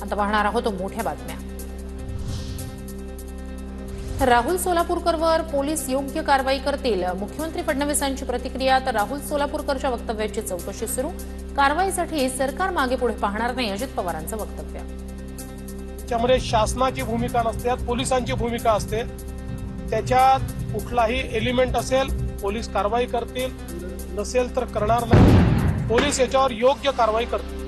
आता पाहणार आहोत मोठ्या बातम्या। राहुल सोलापूरकरवर पोलीस योग्य कारवाई करतील, मुख्यमंत्री फडणवीसांची प्रतिक्रिया। तर राहुल सोलापूरकरच्या वक्तव्याची चौकशी सुरू, कारवाईसाठी सरकार मागे पुढे पाहणार नाही, अजित पवारांचं वक्तव्य। त्याच्यामध्ये शासनाची भूमिका नसते, पोलिसांची भूमिका असते। त्याच्यात कुठलाही एलिमेंट असेल पोलीस कारवाई करतील, नसेल तर करणार नाही। पोलीस याच्यावर योग्य कारवाई करतील।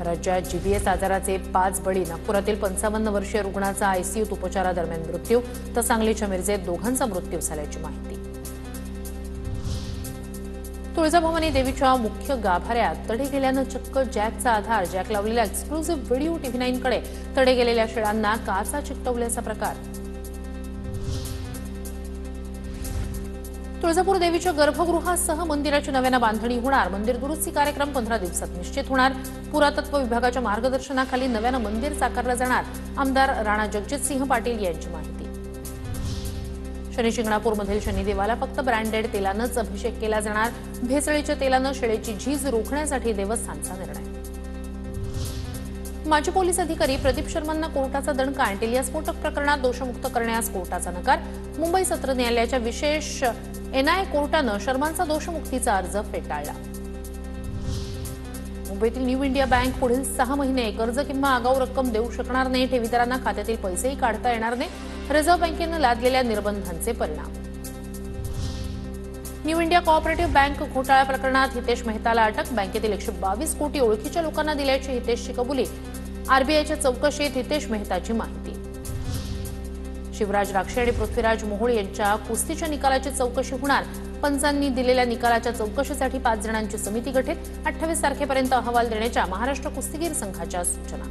राज्यात जीबीएस आजाराचे 5 बळी, नागपुरातील 55 वर्षीय रुग्णाचा आयसीयूत उपचारादरम्यान मृत्यू, तर सांगलीच्या मिरजेत दोघांचा मृत्यू झाल्याची माहिती। तुळजाभवानी देवीच्या मुख्य गाभाऱ्यात तडे गेल्यानं चक्क जॅकचा आधार, जॅक लावलेला एक्सक्लुझिव्ह व्हिडिओ TV9 कडे, तडे गेलेल्या शेळांना काचा चिकटवल्याचा प्रकार। तुळजापूर देवीच्या गर्भगृहासह मंदिराची नव्यानं बांधणी होणार, मंदिर दुरुस्ती कार्यक्रम 15 दिवसात निश्चित होणार। पुरातत्व विभागाच्या मार्गदर्शनाखाली नव्यानं मंदिर साकारलं जाणार, आमदार राणा जगजितसिंह पाटील यांची माहिती। शनी शिंगणापूरमधील शनिदेवाला फक्त ब्रँडेड तेलानंच अभिषेक केला जाणार, भेसळीच्या तेलानं शेळीची झीज रोखण्यासाठी देवस्थानचा निर्णय। माजी पोलीस अधिकारी प्रदीप शर्मांना कोर्टाचा दणका, अँटिलिया स्फोटक प्रकरणात दोषमुक्त करण्यास कोर्टाचा नकार, मुंबई सत्र न्यायालयाच्या विशेष एनआय कोर्टानं शर्मांचा दोषमुक्तीचा अर्ज फेटाळला। मुंबईतील न्यू इंडिया बँक पुढील 6 महिने कर्ज किंवा आगाऊ रक्कम देऊ शकणार नाही, ठेवीदारांना खात्यातील पैसेही काढता येणार नाही, रिझर्व्ह बँकेनं लादलेल्या निर्बंधांचे परिणाम। न्यू इंडिया कोऑपरेटिव्ह बँक घोटाळा प्रकरणात हितेश मेहताला अटक, बँकेतील 122 कोटी ओळखीच्या लोकांना दिल्याची हितेशची कबुली, आरबीआयच्या चौकशीत हितेश मेहताची माहिती। शिवराज राक्षे आणि पृथ्वीराज मोहोळ यांच्या कुस्तीच्या निकालाची चौकशी होणार, पंचांनी दिलेल्या निकालाच्या चौकशीसाठी 5 जणांची समिती गठीत, 28 तारखेपर्यंत अहवाल देण्याच्या महाराष्ट्र कुस्तीगीर संघाच्या सूचना।